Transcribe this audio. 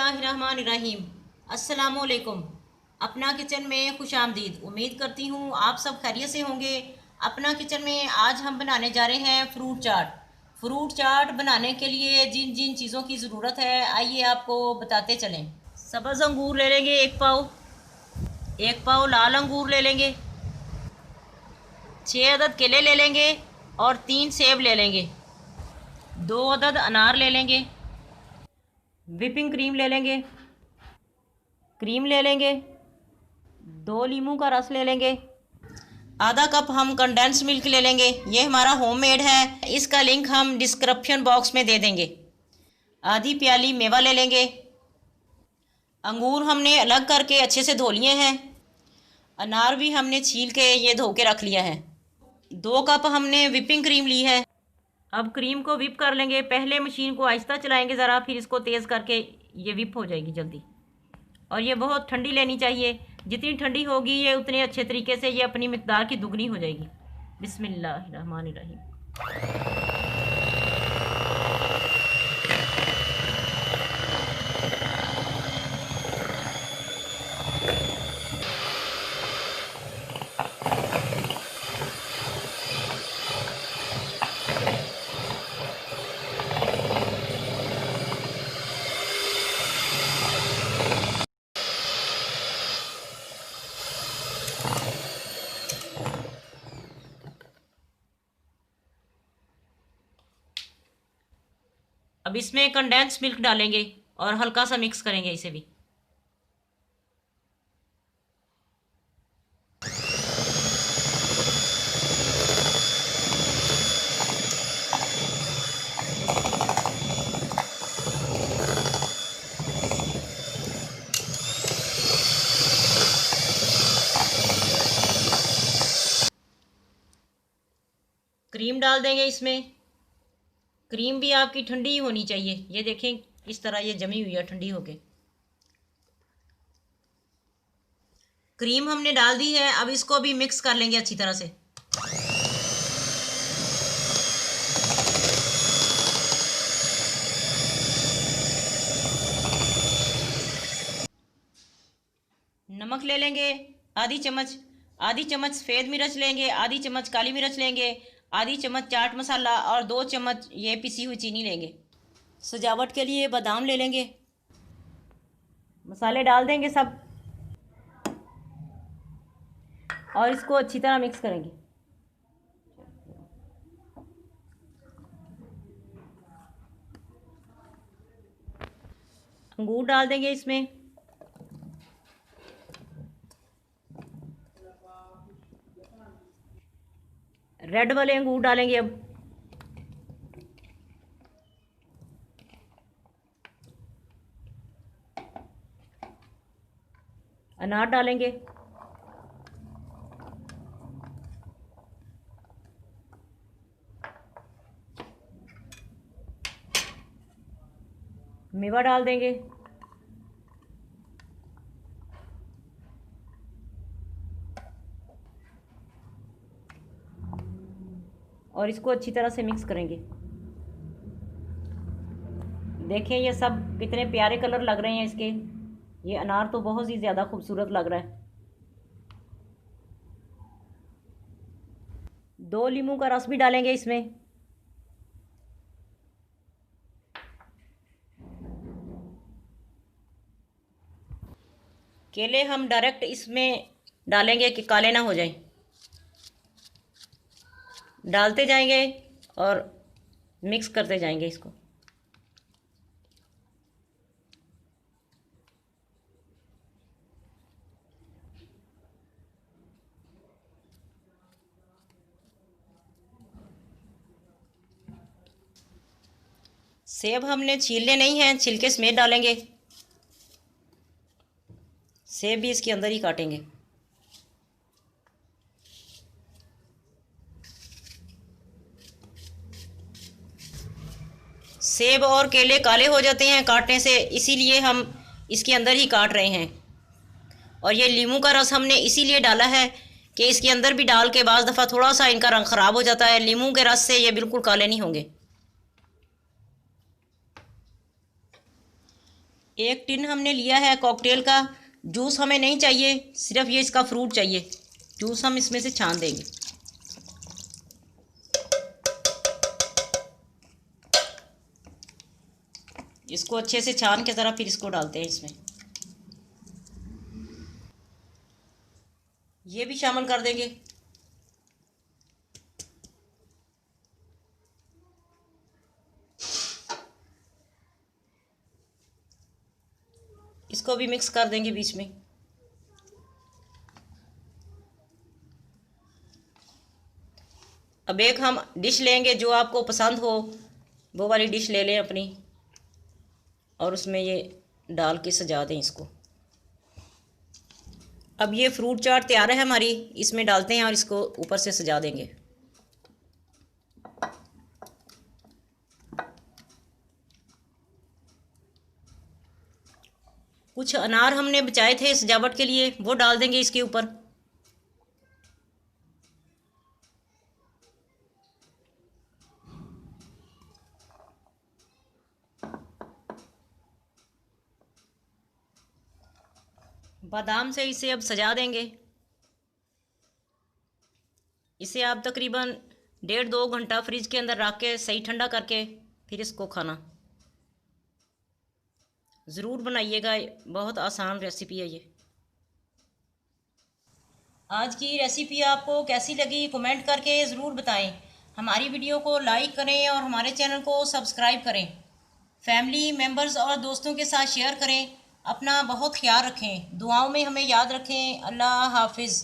बिस्मिल्लाहिर्रहमानिर्रहीम। अस्सलामुअलैकुम। अपना किचन में खुश आमदीद। उम्मीद करती हूँ आप सब खैरियत से होंगे। अपना किचन में आज हम बनाने जा रहे हैं फ्रूट चाट। फ्रूट चाट बनाने के लिए जिन जिन चीज़ों की ज़रूरत है आइए आपको बताते चलें। सब्ज़ अंगूर ले लेंगे 1 पाव। 1 पाव लाल अंगूर ले लेंगे। 6 अदद केले ले लेंगे और 3 सेब ले लेंगे। 2 अदद अनार ले लेंगे। व्हिपिंग क्रीम ले लेंगे। क्रीम ले लेंगे। 2 लीमू का रस ले लेंगे। आधा कप हम कंडेंस मिल्क ले लेंगे। ये हमारा होममेड है, इसका लिंक हम डिस्क्रिप्शन बॉक्स में दे देंगे। आधी प्याली मेवा ले लेंगे। अंगूर हमने अलग करके अच्छे से धो लिए हैं। अनार भी हमने छील के ये धो के रख लिया है। 2 कप हमने व्हिपिंग क्रीम ली है। अब क्रीम को व्हिप कर लेंगे। पहले मशीन को आहिस्ता चलाएंगे ज़रा, फिर इसको तेज़ करके ये व्हिप हो जाएगी जल्दी। और ये बहुत ठंडी लेनी चाहिए। जितनी ठंडी होगी ये उतने अच्छे तरीके से ये अपनी मिकदार की दुगनी हो जाएगी। बिस्मिल्लाहिर्रहमानिर्रहीम। अब इसमें कंडेंस मिल्क डालेंगे और हल्का सा मिक्स करेंगे इसे भी। क्रीम डाल देंगे इसमें। क्रीम भी आपकी ठंडी ही होनी चाहिए। ये देखें इस तरह ये जमी हुई है ठंडी होके। क्रीम हमने डाल दी है। अब इसको भी मिक्स कर लेंगे अच्छी तरह से। नमक ले लेंगे आधी चम्मच। आधी चम्मच सफ़ेद मिर्च लेंगे। आधी चम्मच काली मिर्च लेंगे। आधी चम्मच चाट मसाला और 2 चम्मच ये पिसी हुई चीनी लेंगे। सजावट के लिए बादाम ले लेंगे। मसाले डाल देंगे सब और इसको अच्छी तरह मिक्स करेंगे। अंगूर डाल देंगे इसमें। रेड वाले अंगूर डालेंगे अब। अनार डालेंगे। मेवा डाल देंगे। और इसको अच्छी तरह से मिक्स करेंगे। देखें ये सब कितने प्यारे कलर लग रहे हैं इसके। ये अनार तो बहुत ही ज़्यादा खूबसूरत लग रहा है। 2 लीमू का रस भी डालेंगे इसमें। केले हम डायरेक्ट इसमें डालेंगे कि काले ना हो जाएं। डालते जाएंगे और मिक्स करते जाएंगे इसको। सेब हमने छीलने नहीं हैं, छिलके समेत डालेंगे। सेब भी इसके अंदर ही काटेंगे। सेब और केले काले हो जाते हैं काटने से, इसीलिए हम इसके अंदर ही काट रहे हैं। और ये लीमू का रस हमने इसीलिए डाला है कि इसके अंदर भी डाल के बाज़ दफ़ा थोड़ा सा इनका रंग ख़राब हो जाता है। लीमू के रस से ये बिल्कुल काले नहीं होंगे। एक टिन हमने लिया है कॉकटेल का। जूस हमें नहीं चाहिए, सिर्फ ये इसका फ्रूट चाहिए। जूस हम इसमें से छान देंगे। इसको अच्छे से छान के ज़रा फिर इसको डालते हैं इसमें। ये भी शामिल कर देंगे। इसको भी मिक्स कर देंगे बीच में। अब एक हम डिश लेंगे, जो आपको पसंद हो वो वाली डिश ले लें अपनी, और उसमें ये डाल के सजा दें इसको। अब ये फ्रूट चाट तैयार है हमारी, इसमें डालते हैं और इसको ऊपर से सजा देंगे। कुछ अनार हमने बचाए थे सजावट के लिए, वो डाल देंगे इसके ऊपर। बादाम से इसे अब सजा देंगे। इसे आप तकरीबन 1.5-2 घंटा फ्रिज के अंदर रख के सही ठंडा करके फिर इसको खाना। ज़रूर बनाइएगा, बहुत आसान रेसिपी है ये। आज की रेसिपी आपको कैसी लगी कमेंट करके ज़रूर बताएं। हमारी वीडियो को लाइक करें और हमारे चैनल को सब्सक्राइब करें। फैमिली मेम्बर्स और दोस्तों के साथ शेयर करें। अपना बहुत ख्याल रखें, दुआओं में हमें याद रखें। अल्लाह हाफिज़।